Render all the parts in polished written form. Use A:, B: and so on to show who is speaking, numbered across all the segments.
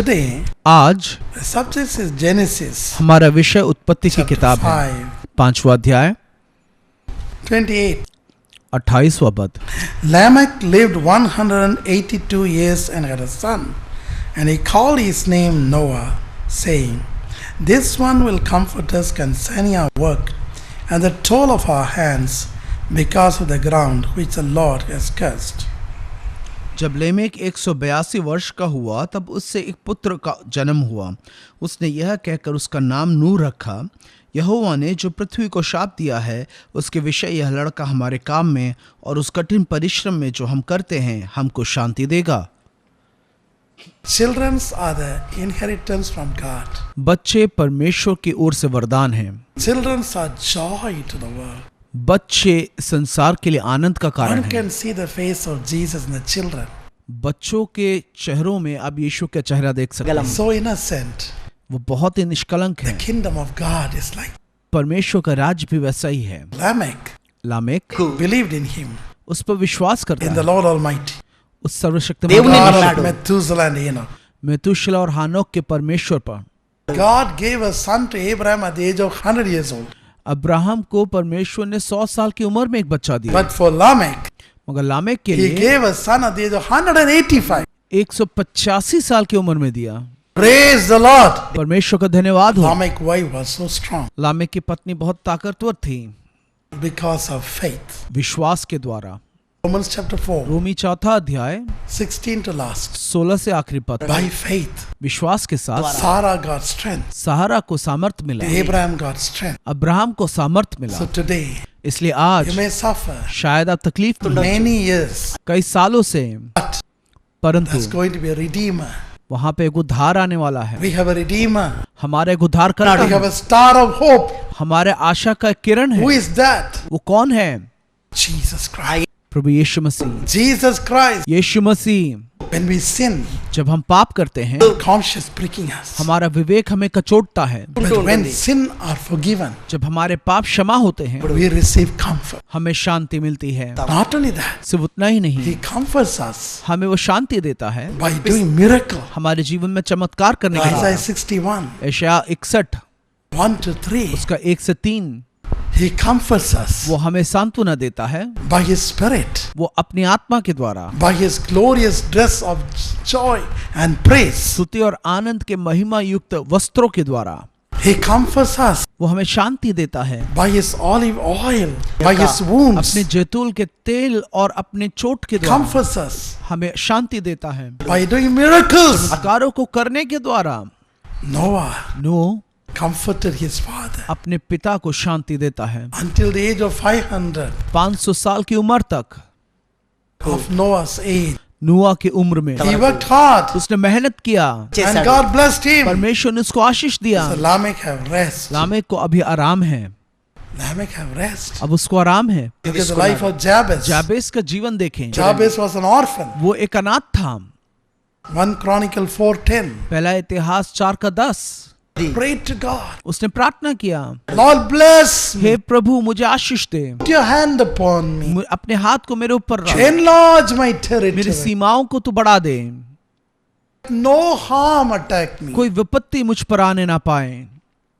A: today,
B: आज
A: the subject is Genesis
B: हमारा विषय उत्पत्ति की किताब है,
A: 5,
B: 5वां अध्याय
A: 28.
B: 28वां पद।
A: Lamech lived 182 years and had a son, and he called his name Noah, saying, This one will comfort us concerning our work and the toil of our hands, because of the ground which the Lord has cursed.
B: जब Lamech 182 वर्ष का हुआ तब उससे एक पुत्र का जन्म हुआ। उसने यह कहकर उसका नाम नूह रखा, यहोवा ने जो पृथ्वी को शाप दिया है उसके विषय यह लड़का हमारे काम में और उस कठिन परिश्रम में जो हम करते हैं हमको शांति देगा।
A: Children are the inheritance from God.
B: बच्चे परमेश्वर की ओर से वरदान हैं।
A: Children are joy to the world.
B: बच्चे संसार के लिए आनंद का कारण
A: One
B: हैं।
A: can see the face of Jesus in the children.
B: बच्चों के चेहरों में आप यीशु का चेहरा देख सकते हैं।
A: So innocent.
B: वो बहुत ही निष्कलंक
A: The
B: है।
A: kingdom of God is like
B: परमेश्वर का राज्य भी वैसा ही है।
A: Lamech
B: Lamech
A: believed in him,
B: उस पर विश्वास करता
A: in the
B: है,
A: Lord Almighty.
B: उस सर्वशक्तिमान
A: God
B: परमेश्वर
A: of
B: पर,
A: Methuselah and Enoch.
B: मेतुशेलह और हानोक के परमेश्वर पर।
A: God gave a son to Abraham at the age of 100 years old.
B: Abraham को परमेश्वर ने 100 साल की उम्र में एक बच्चा दिया,
A: But for Lamech,
B: मगर लामेक के
A: he
B: लिए
A: gave a son at the age of 185.
B: 185 साल की उम्र में दिया।
A: Praise the Lord.
B: परमेश्वर का धन्यवाद हो।
A: Lamech's wife was so strong
B: Lamech की पत्नी बहुत ताकतवर थी
A: because of faith.
B: विश्वास के द्वारा।
A: Romans chapter 4,
B: रोमी 4 अध्याय
A: 16 to last.
B: 16 से आखिरी पद।
A: By faith,
B: विश्वास के साथ
A: Sarah got strength.
B: सहारा को सामर्थ मिला,
A: Abraham got strength.
B: अब्राहम को सामर्थ मिला।
A: So today,
B: इसलिए
A: you
B: आज
A: may suffer
B: शायद आप तकलीफ में
A: many years,
B: कई सालों से,
A: but
B: परंतु
A: there's going to be a redeemer.
B: वहां पे एक उद्धार आने वाला है।
A: We have a redeemer.
B: हमारा एक उद्धार
A: We
B: करता
A: have
B: है,
A: a star of hope.
B: हमारे आशा का एक किरण
A: Who
B: है।
A: is that?
B: वो कौन है?
A: Jesus Christ.
B: Prabhu Yeshu Masih.
A: Jesus Christ.
B: Yeshu Masih.
A: When we sin,
B: जब हम पाप करते हैं
A: conscience pricking us.
B: हमारा विवेक हमें कचोटता है,
A: But when sin are forgiven,
B: जब हमारे पाप क्षमा होते हैं
A: we receive comfort.
B: हमें शांति मिलती है।
A: Not only that,
B: सिर्फ उतना ही नहीं,
A: He comforts us
B: हमें वो शांति देता है
A: by doing miracle.
B: हमारे जीवन में चमत्कार करने के
A: Isaiah
B: लिए।
A: 61,
B: यशायाह 61
A: 1 to 3.
B: उसका 1 से 3
A: He comforts us
B: वो हमें सांत्वना देता है,
A: by His Spirit,
B: वो अपनी आत्मा के द्वारा
A: by His glorious dress of joy and praise.
B: स्तुति और आनंद के महिमा युक्त वस्त्रों के द्वारा
A: He comforts us
B: वो हमें शांति देता है।
A: by His olive oil, by His wounds.
B: अपने जैतून के तेल और अपने चोट के द्वारा
A: Comforts us
B: हमें शांति देता है।
A: by doing miracles.
B: कार्यों को करने के द्वारा
A: Noah
B: नूह
A: comforted his father
B: अपने पिता को शांति देता है।
A: until the age of 500
B: 500 साल की उम्र तक
A: of Noah's age.
B: नूह की उम्र में
A: He worked hard
B: उसने मेहनत किया,
A: and God blessed him.
B: परमेश्वर ने उसको आशीष दिया।
A: So Lamech have rest.
B: Lamech को अभी आराम है,
A: Lamech have rest.
B: अब उसको आराम है।
A: Look at the life of Jabez.
B: जाबेस का जीवन देखें,
A: Jabez was an orphan.
B: वो एक अनाथ था।
A: 1 Chronicle 4:10.
B: पहला इतिहास 4:10
A: Prayed to God.
B: उसने प्रार्थना किया,
A: Lord bless me.
B: हे प्रभु मुझे आशीष दे,
A: Put your hand upon me.
B: अपने हाथ को मेरे ऊपर रख,
A: Enlarge my
B: मेरी
A: territory.
B: सीमाओं को तू बढ़ा दे,
A: No harm attack me.
B: कोई विपत्ति मुझ पर आने ना पाए।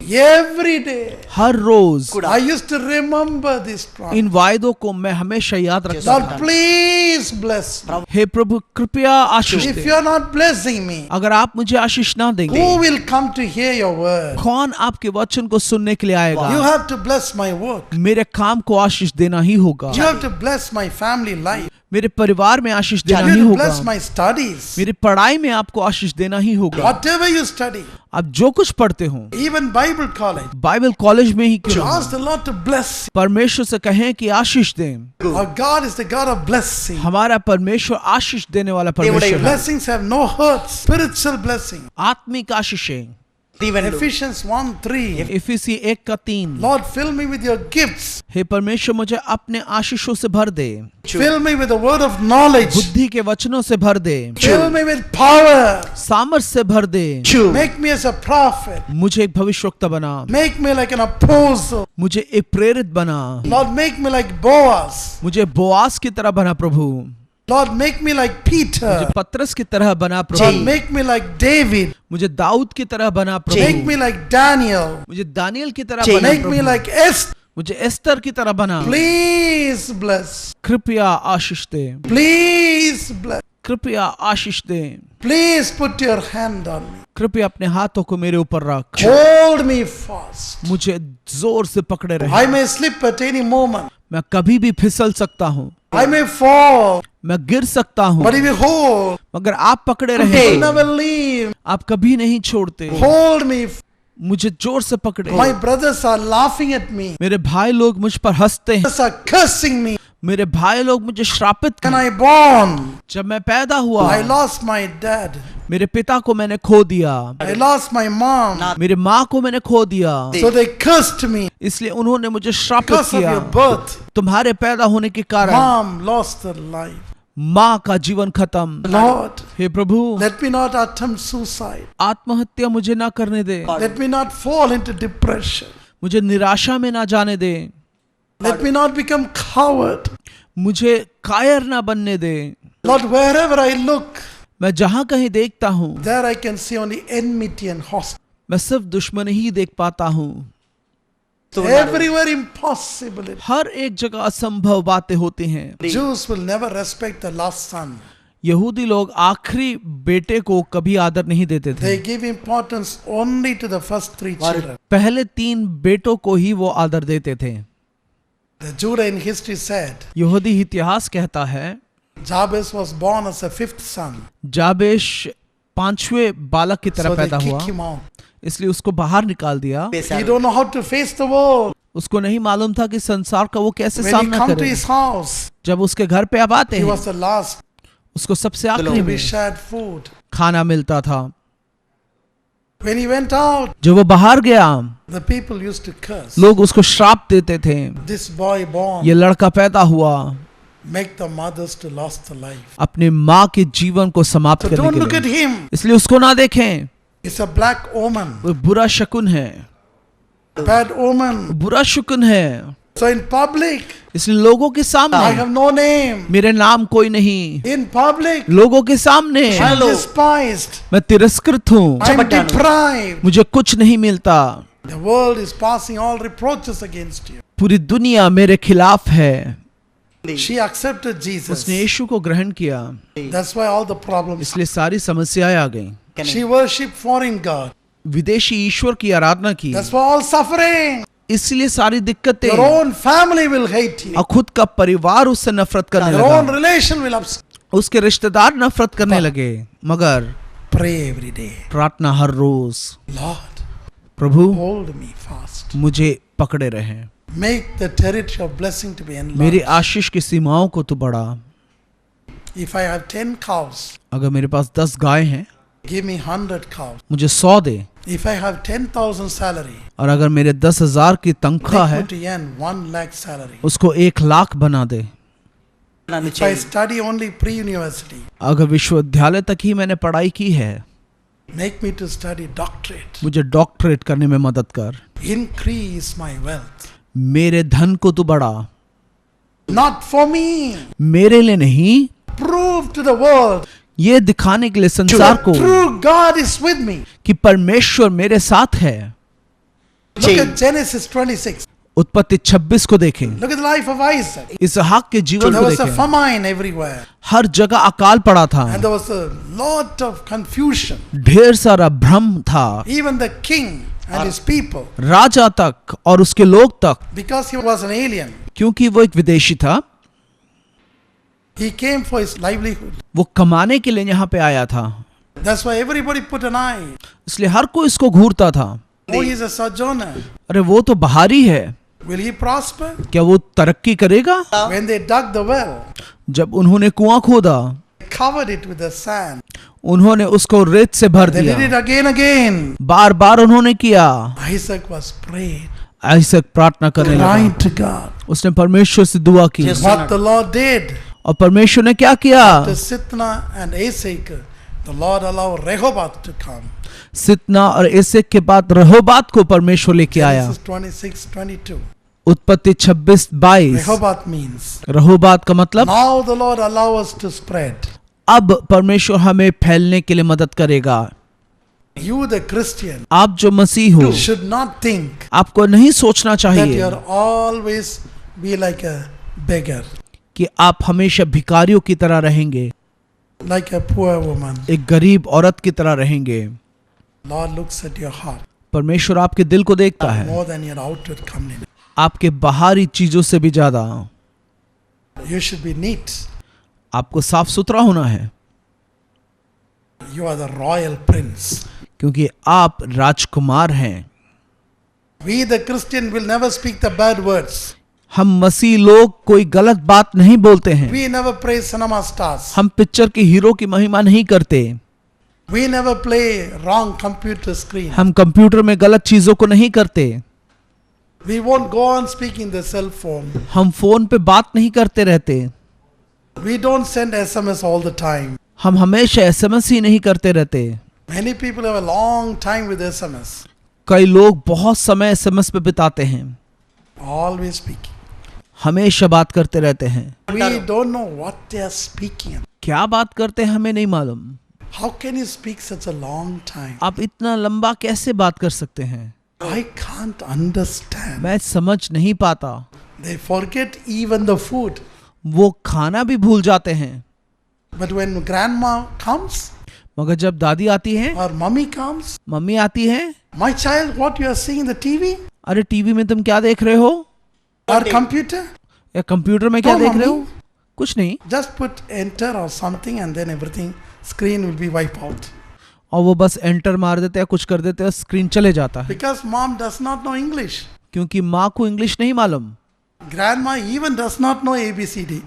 A: Every day.
B: Her rose
A: I used to remember this promise.
B: इन वायदों को मैं हमेशा याद रखता
A: Lord,
B: था।
A: please bless me.
B: हे प्रभु कृपया आशीष
A: If
B: they,
A: you are not blessing me,
B: अगर आप मुझे आशीष ना देंगे
A: who will come to hear your word?
B: कौन आपके वचन को सुनने के लिए
A: You
B: आएगा?
A: have to bless my work.
B: मेरे काम को आशीष देना ही होगा,
A: You have to bless my family life.
B: मेरे परिवार में आशीष
A: You
B: देना
A: have
B: ही
A: to
B: होगा,
A: bless my studies.
B: मेरी पढ़ाई में आपको आशीष देना ही होगा।
A: Whatever you study,
B: आप जो कुछ पढ़ते हो,
A: even Bible college,
B: Bible college में ही क्यों ना,
A: ask the Lord to bless.
B: परमेश्वर से कहें कि आशीष दें।
A: Our God is the God of blessing.
B: हमारा परमेश्वर आशीष देने वाला परमेश्वर है।
A: Blessings have no hurt. Spiritual blessing.
B: आत्मिक आशीषें,
A: Ephesians 1:3.
B: इफिसी 1:3
A: Lord, fill me with your gifts.
B: हे परमेश्वर मुझे अपने आशीषों से भर दे,
A: Fill me with the word of knowledge.
B: बुद्धि के वचनों से भर दे,
A: Fill me with power.
B: सामर्थ से भर दे,
A: Make me as a prophet.
B: मुझे एक भविष्यवक्ता बना,
A: Make me like an apostle.
B: मुझे एक प्रेरित बना,
A: Lord, make me like Boaz.
B: मुझे बोआस की तरह बना प्रभु।
A: Lord, make me like
B: मुझे
A: Peter.
B: पतरस की तरह बना
A: Lord,
B: प्रभु,
A: make me like David.
B: मुझे दाऊद की तरह बना
A: Make
B: प्रभु,
A: me like Daniel.
B: मुझे दानियल की तरह बना
A: Make me
B: प्रभु,
A: like Esther.
B: मुझे एस्तर की तरह बना।
A: Please bless.
B: कृपया आशीष दे,
A: Please bless.
B: कृपया आशीष दे,
A: Please put your hand on me.
B: कृपया अपने हाथों को मेरे ऊपर रख,
A: Hold me fast.
B: मुझे जोर से पकड़े रहे।
A: I may slip at any moment.
B: मैं कभी भी फिसल सकता हूँ,
A: I may fall.
B: मैं गिर सकता हूँ,
A: But if you hold,
B: मगर आप पकड़े
A: you
B: रहे,
A: never leave.
B: आप कभी नहीं छोड़ते।
A: Hold me.
B: मुझे जोर से पकड़े।
A: My brothers are laughing at me.
B: मेरे भाई लोग मुझ पर हंसते हैं,
A: Brothers are cursing me.
B: मेरे भाई लोग मुझे श्रापित
A: When
B: करते
A: I born,
B: हैं। जब मैं पैदा हुआ,
A: I lost my dad.
B: मेरे पिता को मैंने खो दिया,
A: I lost my mom.
B: मेरे माँ को मैंने खो दिया,
A: So they cursed me
B: इसलिए उन्होंने मुझे श्रापित
A: because of
B: किया।
A: your birth.
B: तुम्हारे पैदा होने के कारण
A: Mom lost her life.
B: माँ का जीवन खत्म।
A: Lord,
B: hey Prabhu,
A: let me not attempt suicide.
B: आत्महत्या मुझे ना करने दे,
A: Let me not fall into depression.
B: मुझे निराशा में ना जाने दे,
A: Let me not become coward.
B: मुझे कायर ना बनने दे।
A: Lord, wherever I look,
B: मैं जहाँ कहीं देखता हूँ,
A: there I can see only enmity and hostility.
B: मैं सिर्फ दुश्मनी ही देख पाता हूँ।
A: Everywhere impossible.
B: हर एक जगह असंभव बातें होती हैं।
A: Jews will never respect the last son.
B: यहूदी लोग आखिरी बेटे को कभी आदर नहीं देते थे,
A: They give importance only to the first 3 children.
B: पहले 3 बेटों को ही वो आदर देते थे।
A: The Judah in history said
B: यहूदी इतिहास कहता है
A: Jabez was born as a 5th son.
B: जाबेश 5वें बालक की तरह
A: So they
B: पैदा हुआ,
A: kick him out.
B: इसलिए उसको बाहर निकाल दिया।
A: He don't know how to face the world.
B: उसको नहीं मालूम था कि संसार का वो कैसे
A: When he
B: सामना
A: come to
B: करे।
A: his house,
B: जब उसके घर पे अब आते
A: he
B: हैं,
A: was the last
B: उसको सबसे आखिरी
A: to be
B: में
A: shared food.
B: खाना मिलता था।
A: When he went out,
B: जब वो बाहर गया,
A: the people used to curse.
B: लोग उसको श्राप देते थे।
A: This boy born,
B: ये लड़का पैदा हुआ
A: make the mothers to lost the life.
B: अपने माँ के जीवन को समाप्त
A: So
B: करने
A: don't look
B: के
A: at
B: लिए,
A: him.
B: इसलिए उसको ना देखें।
A: It's a black omen,
B: वो बुरा शकुन है,
A: bad omen.
B: बुरा शकुन है।
A: So in public,
B: इसलिए लोगों के
A: I
B: सामने
A: have no name.
B: मेरे नाम कोई नहीं,
A: In public,
B: लोगों के सामने
A: I am despised.
B: मैं तिरस्कृत हूँ,
A: I am deprived.
B: मुझे कुछ नहीं मिलता।
A: The world is passing all reproaches against you.
B: पूरी दुनिया मेरे खिलाफ है।
A: She accepted Jesus.
B: उसने यीशु को ग्रहण किया,
A: That's why all the problems.
B: इसलिए सारी समस्याएं आ गईं।
A: She worshipped foreign God.
B: विदेशी ईश्वर की आराधना की,
A: That's why all suffering.
B: इसलिए सारी दिक्कतें,
A: Your own family will hate you.
B: और खुद का परिवार उससे नफरत करने
A: Your own
B: लगा,
A: relation will upset.
B: उसके रिश्तेदार नफरत करने लगे। मगर
A: Pray every day.
B: प्रार्थना हर रोज,
A: Lord,
B: प्रभु
A: hold me fast.
B: मुझे पकड़े रहे,
A: Make the territory of blessing to be
B: मेरी
A: enlarged.
B: आशीष की सीमाओं को तू बढ़ा।
A: If I have 10 cows,
B: अगर मेरे पास 10 गाय हैं,
A: give me 100 cows.
B: मुझे 100 दे।
A: If I have 10,000 salary,
B: और अगर मेरे 10,000 की तनख्वाह
A: make
B: है,
A: me to earn 1 lakh salary.
B: उसको 1 लाख बना दे।
A: If I study only pre-university,
B: अगर विश्वविद्यालय तक ही मैंने पढ़ाई की है,
A: make me to study doctorate.
B: मुझे डॉक्टरेट करने में मदद कर।
A: Increase my wealth.
B: मेरे धन को तू बढ़ा,
A: Not for me.
B: मेरे लिए नहीं,
A: Prove to the world
B: ये दिखाने के लिए संसार
A: that
B: को
A: true God is with me.
B: कि परमेश्वर मेरे साथ है।
A: Look at Genesis 26.
B: उत्पत्ति 26 को देखें,
A: Look at the life of Isaac.
B: इसहाक के जीवन
A: There
B: को
A: was a
B: देखें।
A: famine everywhere.
B: हर जगह अकाल पड़ा था,
A: And there was a lot of confusion.
B: ढेर सारा भ्रम था,
A: Even the king and his people,
B: राजा तक और उसके लोग तक,
A: because he was an alien,
B: क्योंकि वो एक विदेशी था।
A: he came for his livelihood.
B: वो कमाने के लिए यहाँ पे आया था,
A: That's why everybody put an eye.
B: इसलिए हर कोई इसको घूरता था।
A: Oh, he's a sojourner.
B: अरे वो तो बाहरी है,
A: Will he prosper?
B: क्या वो तरक्की करेगा?
A: When they dug the well,
B: जब उन्होंने कुआं खोदा,
A: they covered it with the sand.
B: उन्होंने उसको रेत से भर
A: They did it
B: दिया।
A: again.
B: बार बार उन्होंने किया।
A: Isaac was prayed,
B: आइसक प्रार्थना करने
A: crying
B: लगा,
A: to God.
B: उसने परमेश्वर से दुआ की।
A: What the Lord did
B: और परमेश्वर ने क्या किया?
A: to Sitna and Asik, the Lord allowed Rehoboth to come.
B: सितना और एसेक के बाद रहोबात को परमेश्वर लेके आया।
A: Genesis 26:22.
B: उत्पत्ति 26:22।
A: Rehoboth means
B: रहोबात का मतलब
A: now the Lord allow us to spread.
B: अब परमेश्वर हमें फैलने के लिए मदद करेगा।
A: You the Christian
B: आप जो मसीह हो,
A: should not think
B: आपको नहीं सोचना
A: that
B: चाहिए
A: you're always be like a beggar,
B: कि आप हमेशा भिखारियों की तरह रहेंगे,
A: like a poor woman.
B: एक गरीब औरत की तरह रहेंगे।
A: Lord looks at your heart
B: परमेश्वर आपके दिल को देखता है,
A: more than your outward comeliness.
B: आपके बाहरी चीजों से भी ज्यादा।
A: You should be neat.
B: आपको साफ सुथरा होना है,
A: You are the royal prince.
B: क्योंकि आप राजकुमार हैं।
A: We the Christian will never speak the bad words.
B: हम मसीह लोग कोई गलत बात नहीं बोलते हैं।
A: We never praise cinema stars.
B: हम पिक्चर के हीरो की महिमा नहीं करते।
A: We never play wrong computer screen.
B: हम कंप्यूटर में गलत चीजों को नहीं करते।
A: We won't go on speaking the cell phone.
B: हम फोन पे बात नहीं करते रहते।
A: We don't send SMS all the time.
B: हम हमेशा SMS ही नहीं करते रहते।
A: Many people have a long time with SMS.
B: कई लोग बहुत समय SMS पे बिताते हैं,
A: Always speaking.
B: हमेशा बात करते रहते हैं।
A: We don't know what they are speaking.
B: क्या बात करते हैं हमें नहीं मालूम।
A: How can you speak such a long time?
B: आप इतना लंबा कैसे बात कर सकते हैं?
A: I can't understand.
B: मैं समझ नहीं पाता।
A: They forget even the food.
B: वो खाना भी भूल जाते हैं।
A: But when grandma comes
B: मगर जब दादी आती है,
A: or mummy comes,
B: मम्मी आती है,
A: my child, what you are seeing in the TV
B: अरे टीवी में तुम क्या देख रहे हो,
A: or computer?
B: या कंप्यूटर में क्या
A: No,
B: देख रहे हो?
A: मम्मी।
B: कुछ नहीं।
A: Just put enter or something and then everything screen will be wiped out.
B: और वो बस एंटर मार देते हैं, कुछ कर देते हैं, स्क्रीन चले जाता है।
A: Because mom does not know English.
B: क्योंकि माँ को इंग्लिश नहीं मालूम,
A: Grandma even does not know ABCD.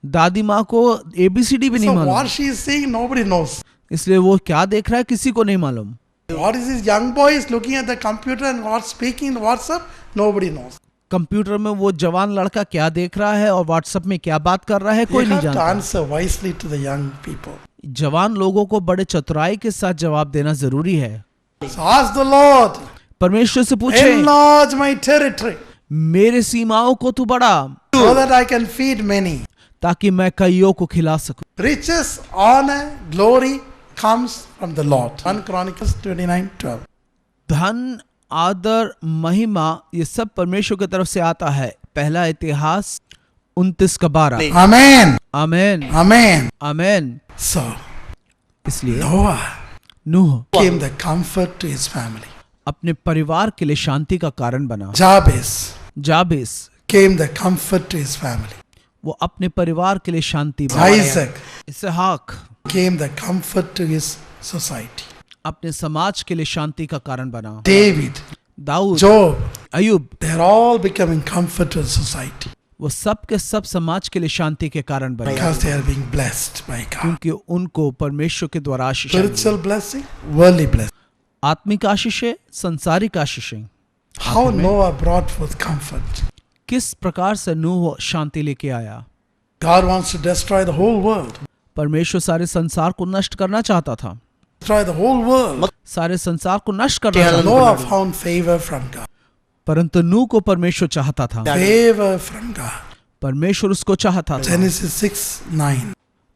B: दादी माँ को ABCD भी नहीं
A: So
B: मालूम,
A: what she is saying nobody knows.
B: इसलिए वो क्या देख रहा है किसी को नहीं मालूम।
A: What is this young boy is looking at the computer and what speaking WhatsApp? Nobody knows.
B: Computer में वो जवान लड़का क्या देख रहा है और व्हाट्सएप में क्या बात कर रहा है, कोई
A: You
B: नहीं
A: have to
B: जानता।
A: answer wisely to the young people.
B: जवान लोगों को बड़े चतुराई के साथ जवाब देना जरूरी है।
A: So ask the Lord,
B: परमेश्वर से पूछे,
A: enlarge my territory
B: मेरे सीमाओं को तू बढ़ा
A: so that I can feed many.
B: ताकि मैं कईयों को खिला सकूं।
A: Riches, honor, glory comes from the Lord. 1 Chronicles 29:12.
B: धन, आदर, महिमा ये सब परमेश्वर की तरफ से आता है। पहला इतिहास 29:12।
A: Amen.
B: आमेन,
A: Amen.
B: आमेन।
A: So
B: इसलिए
A: Noah
B: Nuh
A: became the comfort to his family.
B: अपने परिवार के लिए शांति का कारण बना।
A: Jabez
B: जाबेस
A: became the comfort to his family.
B: वो अपने परिवार के लिए शांति बना।
A: Isaac
B: Ishaq
A: became the comfort to his society.
B: अपने समाज के लिए शांति का कारण बना।
A: David,
B: Dawood,
A: Job,
B: Ayub,
A: they're all becoming comfort to the society
B: वो सब के सब समाज के लिए शांति के कारण बने,
A: because they are being blessed by God.
B: क्योंकि उनको परमेश्वर के द्वारा आशीष मिली।
A: Spiritual blessing, worldly blessing.
B: आत्मिक आशीषें, संसारिक आशीषें।
A: How Noah brought forth comfort.
B: किस प्रकार से नूह शांति लेके आया।
A: God wants to destroy the whole world.
B: परमेश्वर सारे संसार को नष्ट करना चाहता था,
A: Destroy the whole world.
B: सारे संसार को नष्ट करना चाहता
A: Noah
B: था,
A: found favor from God.
B: परंतु नूह को परमेश्वर चाहता था,
A: Favor from God.
B: परमेश्वर उसको चाहता था।
A: Genesis 6:9.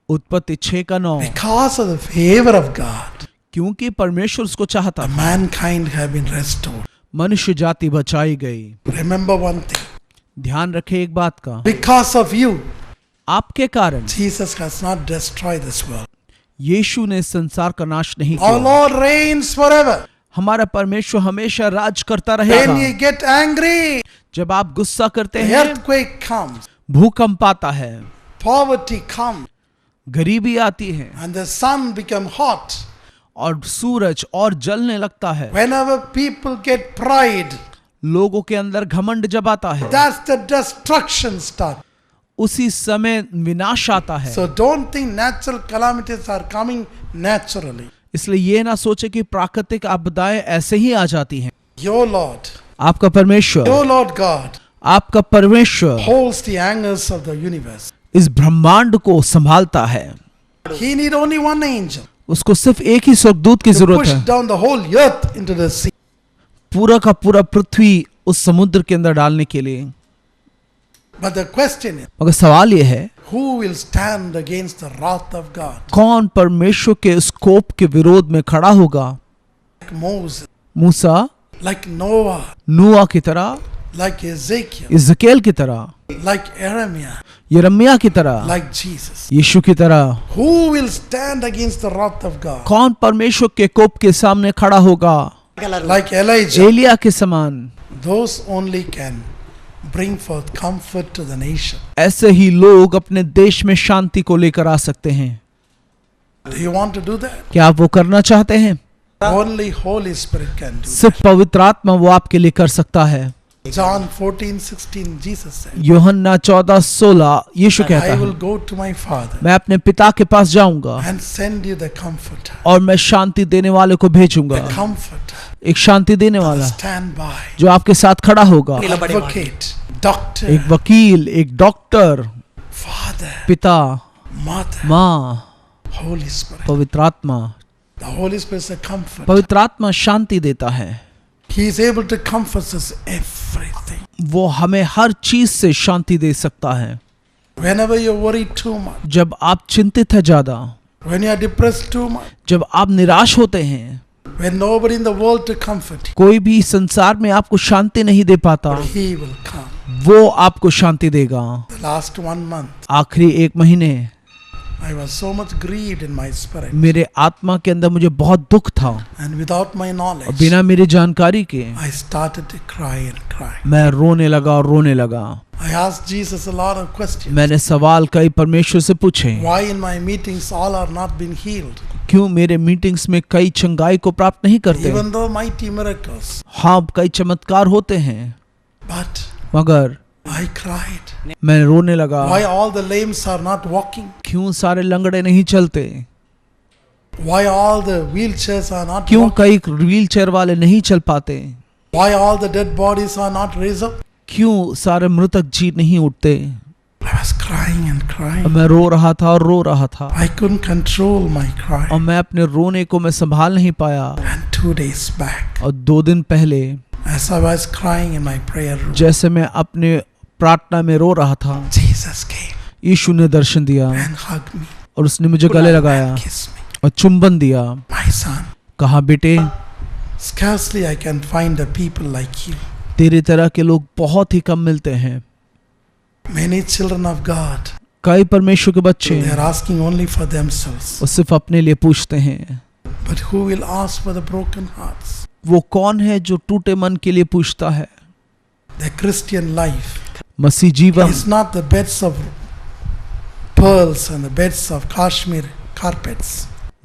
B: उत्पत्ति 6:9।
A: Because of the favor of God,
B: क्योंकि परमेश्वर उसको चाहता
A: the
B: था,
A: mankind have been restored.
B: मनुष्य जाति बचाई गई।
A: Remember one thing.
B: ध्यान रखे एक बात का,
A: Because of you,
B: आपके कारण
A: Jesus has not destroyed this world.
B: यीशु ने संसार का नाश नहीं
A: Our
B: किया।
A: Lord reigns forever.
B: हमारा परमेश्वर हमेशा राज करता
A: When
B: रहेगा।
A: you get angry,
B: जब आप गुस्सा करते
A: the
B: हैं,
A: earthquake comes,
B: भूकंप आता है,
A: poverty comes,
B: गरीबी आती है
A: and the sun become hot.
B: और सूरज और जलने लगता है।
A: Whenever people get pride,
B: लोगों के अंदर घमंड जब आता है,
A: that's the destruction start.
B: उसी समय विनाश आता है।
A: So don't think natural calamities are coming naturally.
B: इसलिए ये ना सोचे कि प्राकृतिक आपदाएं ऐसे ही आ जाती हैं।
A: Your Lord,
B: आपका परमेश्वर,
A: your Lord God
B: आपका परमेश्वर
A: holds the angles of the universe.
B: इस ब्रह्मांड को संभालता है।
A: He need only one angel
B: उसको सिर्फ एक ही स्वर्गदूत की
A: to
B: जरूरत
A: push
B: है,
A: down the whole earth into the sea.
B: पूरा का पूरा पृथ्वी उस समुद्र के अंदर डालने के लिए।
A: But the question is,
B: मगर सवाल ये है,
A: who will stand against the wrath of God?
B: कौन परमेश्वर के उस कोप के विरोध में खड़ा होगा?
A: Like Moses,
B: मूसा,
A: like Noah,
B: नूआ की तरह,
A: like Ezekiel,
B: इज़केल की तरह,
A: like Jeremiah,
B: यिर्मयाह की तरह,
A: like Jesus.
B: यीशु की तरह।
A: Who will stand against the wrath of God?
B: कौन परमेश्वर के कोप के सामने खड़ा होगा?
A: Like Elijah.
B: एलिया के समान।
A: Those only can bring forth comfort to the nation.
B: ऐसे ही लोग अपने देश में शांति को लेकर आ सकते हैं।
A: Do you want to do that?
B: क्या आप वो करना चाहते हैं?
A: Only Holy Spirit can do that.
B: सिर्फ पवित्र आत्मा वो आपके लिए कर सकता है।
A: John 14:16, Jesus said,
B: यूहन्ना 14:16 यीशु कहता
A: I
B: है,
A: will go to my Father
B: मैं अपने पिता के पास जाऊंगा
A: and send you the Comforter.
B: और मैं शांति देने वाले को भेजूंगा।
A: The Comforter.
B: एक शांति देने वाला
A: Stand by.
B: जो आपके साथ खड़ा होगा।
A: Advocate. Doctor.
B: एक वकील, एक डॉक्टर,
A: Father.
B: पिता,
A: Mother.
B: माँ,
A: Holy Spirit.
B: पवित्र आत्मा।
A: The Holy Spirit is a comforter.
B: पवित्र आत्मा शांति देता है।
A: He is able to comfort us everything.
B: वो हमें हर चीज से शांति दे सकता है।
A: Whenever you're worried too much,
B: जब आप चिंतित है ज्यादा,
A: when you are depressed too much,
B: जब आप निराश होते हैं,
A: when nobody in the world to comfort you,
B: कोई भी संसार में आपको शांति नहीं दे पाता,
A: He will come.
B: वो आपको शांति देगा।
A: The last 1 month,
B: आखिरी 1 महीने
A: I was so much grieved in my spirit,
B: मेरे आत्मा के अंदर मुझे बहुत दुख था
A: and without my
B: और
A: knowledge,
B: बिना मेरी जानकारी के
A: I started to cry and cry.
B: मैं रोने लगा और रोने लगा।
A: I asked Jesus a lot of questions.
B: मैंने सवाल कई परमेश्वर से पूछे।
A: Why in my meetings all are not been healed,
B: क्यों मेरे मीटिंग्स में कई चंगाई को प्राप्त नहीं करते?
A: even though mighty miracles?
B: हाँ, कई चमत्कार होते हैं,
A: But
B: मगर
A: I cried.
B: मैं रोने लगा।
A: Why all the lames are not walking?
B: क्यों सारे लंगड़े नहीं चलते?
A: Why all the wheelchairs are not
B: क्यों
A: walking?
B: कई व्हील चेयर वाले नहीं चल पाते?
A: Why all the dead bodies are not raised up?
B: क्यों सारे मृतक जी नहीं उठते?
A: I was crying and
B: और
A: crying.
B: मैं रो रहा था और रो रहा था
A: I couldn't control my
B: और
A: cry.
B: मैं अपने रोने को मैं संभाल नहीं पाया।
A: And 2 days back,
B: और 2 दिन पहले
A: as I was crying in my prayer room,
B: जैसे मैं अपने प्रार्थना में रो रहा था,
A: Jesus came
B: यीशु ने दर्शन दिया
A: and hugged me,
B: और उसने मुझे गले लगाया
A: kissed me.
B: और चुंबन दिया।
A: My son,
B: कहा, बेटे,
A: scarcely I can find a people like you.
B: तेरी तरह के लोग बहुत ही कम मिलते हैं।
A: Many children of God,
B: कई परमेश्वर के बच्चे
A: they are asking only for themselves.
B: वो सिर्फ अपने लिए पूछते हैं।
A: But who will ask for the broken hearts?
B: वो कौन है जो टूटे मन के लिए पूछता है?
A: The Christian life
B: मसीह जीवन
A: is not the beds of pearls and the beds of Kashmir carpets,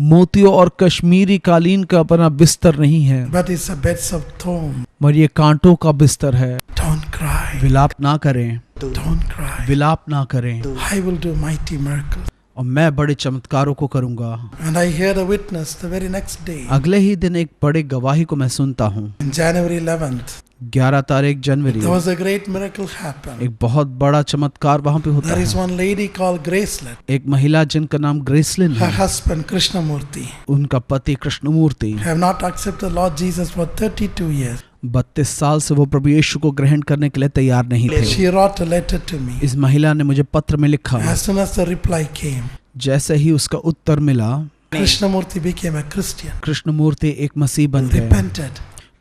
B: मोतियों और कश्मीरी कालीन का अपना बिस्तर नहीं है,
A: but it's a beds of thorn.
B: मगर ये कांटों का बिस्तर है।
A: Don't cry.
B: विलाप ना करें,
A: Don't cry.
B: विलाप ना करें,
A: I will do mighty miracles.
B: और मैं बड़े चमत्कारों को करूंगा।
A: And I hear the witness the very next day.
B: अगले ही दिन एक बड़े गवाही को मैं सुनता हूँ।
A: On January 11th,
B: 11 तारीख जनवरी,
A: there was a great miracle happen.
B: एक बहुत बड़ा चमत्कार वहां पे होता
A: There is
B: है।
A: one lady called Gracelet.
B: एक महिला जिनका नाम ग्रेसलिन
A: Her
B: है,
A: husband Krishnamurti
B: उनका पति Krishnamurthy
A: have not accepted Lord Jesus for 32 years.
B: 32 साल से वो प्रभु यीशु को ग्रहण करने के लिए तैयार नहीं थे।
A: She wrote a letter to me.
B: इस महिला ने मुझे पत्र में लिखा।
A: As soon as the reply came,
B: जैसे ही उसका उत्तर मिला,
A: Krishnamurti became a Christian,
B: Krishnamurthy एक मसीह बन गए,
A: repented,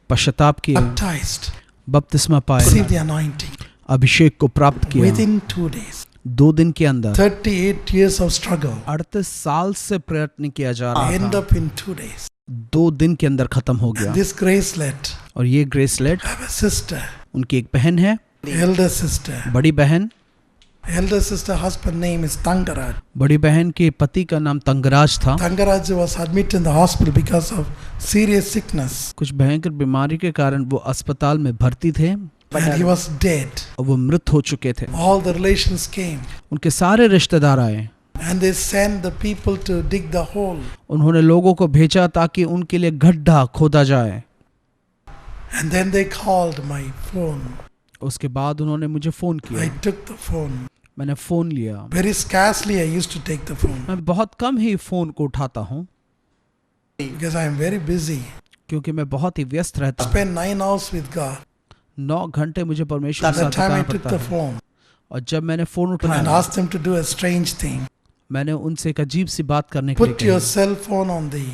B: पश्चाताप किए,
A: baptized,
B: बपतिस्मा पाए,
A: received the anointing.
B: अभिषेक को प्राप्त किया।
A: Within 2 days,
B: 2 दिन के अंदर
A: 38 years of struggle
B: 38 साल से प्रयत्न किया जा रहा
A: end
B: था,
A: up in 2 days.
B: 2 दिन के अंदर खत्म हो गया।
A: This Gracelet
B: और ये ग्रेसलेट,
A: have a sister,
B: उनकी एक बहन है,
A: elder sister.
B: बड़ी बहन।
A: Elder sister husband name is Tangaraj.
B: बड़ी बहन के पति का नाम तंगराज था।
A: Tangaraj was admitted in the hospital because of serious sickness,
B: कुछ भयंकर बीमारी के कारण वो अस्पताल में भर्ती थे
A: and he was dead.
B: और वो मृत हो चुके थे।
A: All the relations came,
B: उनके सारे रिश्तेदार आए,
A: and they sent the people to dig the hole.
B: उन्होंने लोगों को भेजा ताकि उनके लिए गड्ढा खोदा जाए।
A: And then they called my phone.
B: उसके बाद उन्होंने मुझे फोन
A: I
B: किया।
A: took the phone.
B: मैंने फोन लिया।
A: Very scarcely I used to take the phone
B: मैं बहुत कम ही फोन को उठाता हूँ
A: because I am very busy.
B: क्योंकि मैं बहुत ही व्यस्त रहता हूँ।
A: Spend 9 hours with God.
B: 9 घंटे मुझे परमेश्वर
A: By
B: के
A: the
B: साथ
A: time I
B: बिताना
A: took
B: पड़ता
A: the
B: है।
A: phone,
B: और जब मैंने फोन
A: and
B: उठाया,
A: asked them to do a strange thing.
B: मैंने उनसे एक अजीब सी बात करने के लिए
A: Put your
B: कही।
A: cell phone on the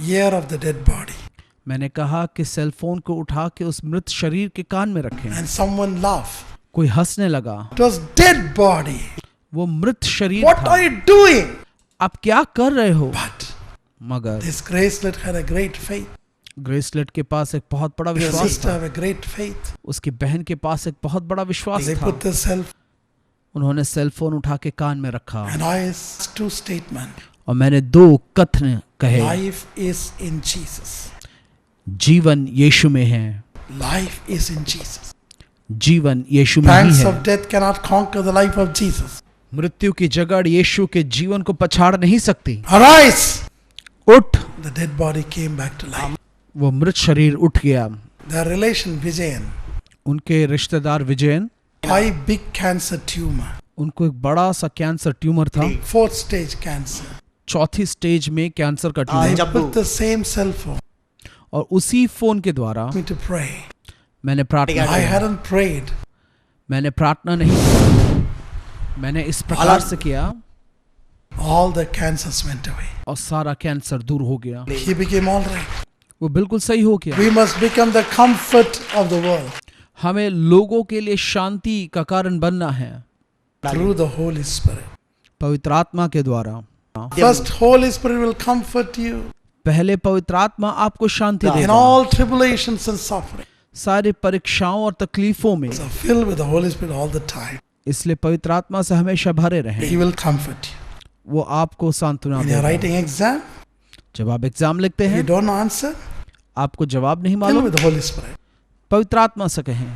A: ear of the dead body.
B: मैंने कहा कि सेल फोन को उठा के उस मृत शरीर के कान में रखें।
A: And someone laughed.
B: कोई हंसने लगा।
A: It was dead body.
B: वो मृत शरीर
A: What
B: था।
A: are you doing?
B: आप क्या कर रहे हो?
A: But
B: मगर
A: this Gracelet had a great faith.
B: ग्रेसलेट के पास एक बहुत बड़ा
A: Your
B: विश्वास
A: sister
B: था।
A: have a great faith.
B: उसकी बहन के पास एक बहुत बड़ा विश्वास
A: They
B: था।
A: put the cell
B: उन्होंने सेल फोन उठा के कान में रखा
A: and I asked two statements.
B: और मैंने दो कथन कहे।
A: Life is in Jesus.
B: जीवन यीशु में है।
A: Life is in Jesus.
B: जीवन यीशु में ही
A: Pangs
B: है।
A: of death cannot conquer the life of Jesus.
B: मृत्यु की जगड़ यीशु के जीवन को पछाड़ नहीं सकती।
A: Arise!
B: उठ।
A: The dead body came back to life.
B: वो मृत शरीर उठ गया।
A: Their relation Vijayan,
B: उनके रिश्तेदार विजयन,
A: 5 big cancer tumor,
B: उनको एक बड़ा सा कैंसर ट्यूमर था।
A: 4th stage cancer.
B: चौथी स्टेज में कैंसर का
A: They
B: tumour.
A: put the same cell phone
B: और उसी फोन के द्वारा
A: me to pray.
B: मैंने प्रार्थना
A: I
B: की।
A: hadn't prayed.
B: मैंने प्रार्थना नहीं की। मैंने इस प्रकार से किया
A: All the cancers went away.
B: और सारा कैंसर दूर हो गया।
A: He became all right.
B: वो बिल्कुल सही हो गया।
A: We must become the comfort of the world
B: हमें लोगों के लिए शांति का कारण बनना है
A: through the Holy Spirit.
B: पवित्र आत्मा के द्वारा।
A: First, Holy Spirit will comfort you
B: पहले पवित्र आत्मा आपको शांति
A: in
B: देगा
A: all tribulations and suffering.
B: सारे परीक्षाओं और तकलीफों में।
A: So fill with the Holy Spirit all the time.
B: इसलिए पवित्र आत्मा से हमेशा भरे रहें।
A: He will comfort you.
B: वो आपको सांत्वना
A: When you're
B: देगा।
A: writing exam,
B: जब आप एग्जाम लिखते
A: you
B: हैं,
A: don't answer,
B: आपको जवाब नहीं
A: fill
B: मालूम,
A: with the Holy Spirit.
B: पवित्र आत्मा से कहें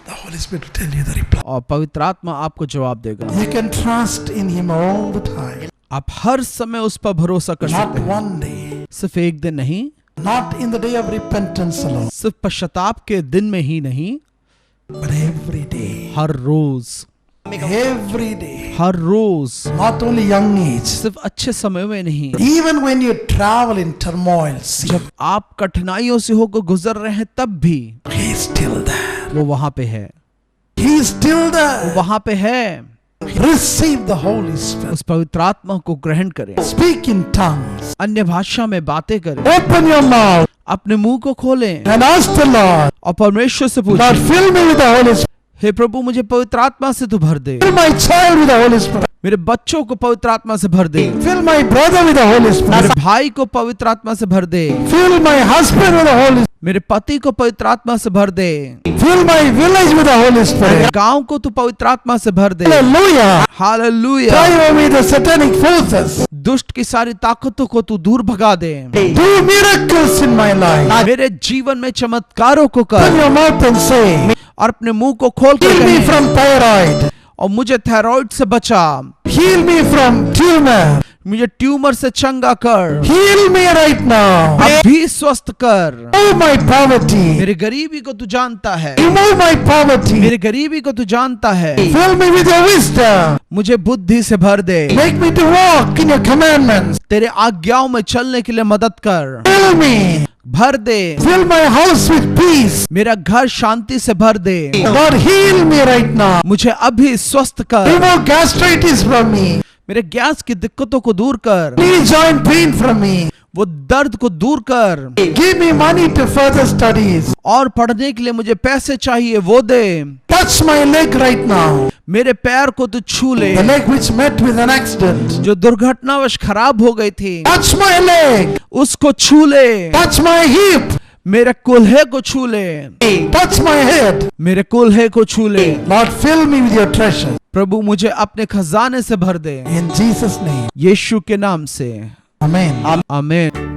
A: The Holy Spirit will tell you the reply.
B: और पवित्र आत्मा आपको जवाब देगा।
A: You can trust in Him all the time.
B: आप हर समय उस पर भरोसा कर
A: Not
B: सकते हैं।
A: one day,
B: सिर्फ एक दिन नहीं,
A: not in the day of repentance alone,
B: सिर्फ पश्चाताप के दिन में ही नहीं,
A: but every day.
B: Her rose,
A: Every day.
B: Her rose,
A: Not only young age.
B: सिर्फ अच्छे समय में नहीं,
A: Even when you travel in turmoil, see,
B: जब आप कठिनाइयों से होकर गुजर रहे हैं तब भी
A: He is still there.
B: वो वहां पे है।
A: He is still
B: वो
A: there.
B: वहां पे है।
A: Receive the Holy Spirit.
B: उस पवित्र आत्मा को ग्रहण करें।
A: Speak in tongues.
B: अन्य भाषा में बातें करें।
A: Open your mouth
B: अपने मुंह को खोलें
A: and ask the Lord,
B: और परमेश्वर से
A: Lord,
B: पूछें,
A: fill me with the Holy Spirit.
B: हे प्रभु मुझे पवित्र आत्मा से तू भर दे।
A: Fill my child with the Holy Spirit.
B: मेरे बच्चों को पवित्र आत्मा से भर दे।
A: Fill my brother with the Holy
B: मेरे
A: Spirit.
B: भाई को पवित्र आत्मा से भर दे।
A: Fill my husband with the Holy Spirit.
B: मेरे पति को पवित्र आत्मा से भर दे।
A: Fill my village with the Holy Spirit.
B: गांव को तू पवित्र आत्मा से भर दे।
A: Hallelujah.
B: Hallelujah.
A: Drive away the satanic forces.
B: दुष्ट की सारी ताकतों को तू दूर भगा दे।
A: Do miracles in my life.
B: मेरे जीवन में चमत्कारों को
A: Open
B: कर
A: your mouth and say,
B: और अपने मुंह को खोल कर
A: heal me
B: कहें,
A: from thyroid.
B: और मुझे थायराइड से बचा,
A: Heal me from tumor.
B: मुझे ट्यूमर से चंगा कर,
A: Heal me right now.
B: अभी स्वस्थ कर।
A: Remove my poverty.
B: मेरे गरीबी को तू जानता है,
A: Remove my poverty.
B: मेरे गरीबी को तू जानता है।
A: Fill me with your wisdom.
B: मुझे बुद्धि से भर दे।
A: Make me to walk in your commandments.
B: तेरे आज्ञाओं में चलने के लिए मदद कर।
A: Fill me.
B: भर दे।
A: Fill my house with peace.
B: मेरा घर शांति से भर दे।
A: Lord, heal me right now.
B: मुझे अभी स्वस्थ कर।
A: Remove gastritis from me.
B: मेरे गैस की दिक्कतों को दूर कर।
A: Knee joint pain from me.
B: वो दर्द को दूर कर।
A: Give me money to further studies.
B: और पढ़ने के लिए मुझे पैसे चाहिए, वो दे।
A: Touch my leg right now.
B: मेरे पैर को तू छू ले,
A: The leg which met with an accident.
B: जो दुर्घटनावश खराब हो गई थी,
A: Touch my leg.
B: उसको छू ले।
A: Touch my hip.
B: मेरे कुल्हे को छू ले,
A: Touch my head.
B: मेरे कुल्हे को छू ले।
A: Lord, fill me with your treasure.
B: प्रभु मुझे अपने खजाने से भर दे।
A: In Jesus' name.
B: यीशु के नाम से
A: Amen.
B: आमीन।